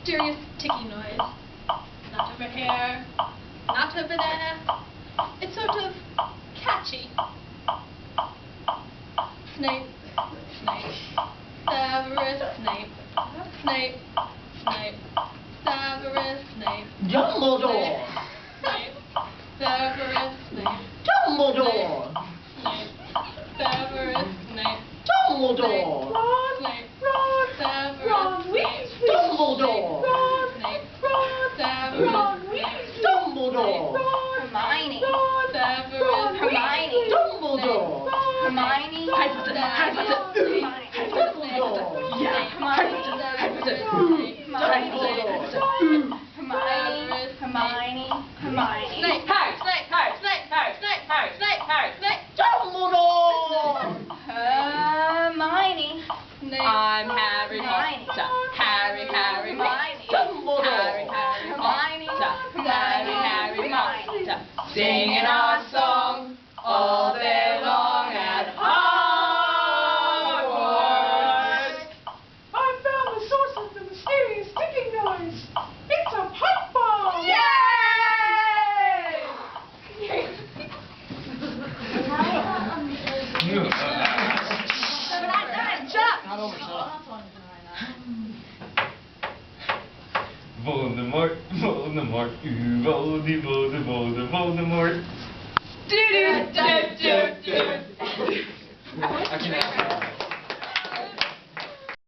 mysterious ticking noise. Not over here, not over there. It's sort of catchy. Snape, Snape, Severus Snape, Snape, Snape, Severus Snape. Dumbledore! Snape, Severus Snape. Dumbledore! Snape, Severus Snape. Dumbledore! Snape, Severus Snape. Dumbledore! Snape, Severus Snape. Dumbledore! Hermione. Severus Hermione. Dumbledore! Hermione. Hermione. Snape, Snape, Snape, Snape, Snape, Snape, Snape, Snape. Dumbledore! Hermione. I'm Harry Potter. Harry Potter. Dumbledore! Harry Potter. Singing our song all day long at Hogwarts. I found the source of the mysterious ticking noise. It's a pipe bomb! Yay! Voldemort, Voldemort, Voldemort. Do do do do do. I can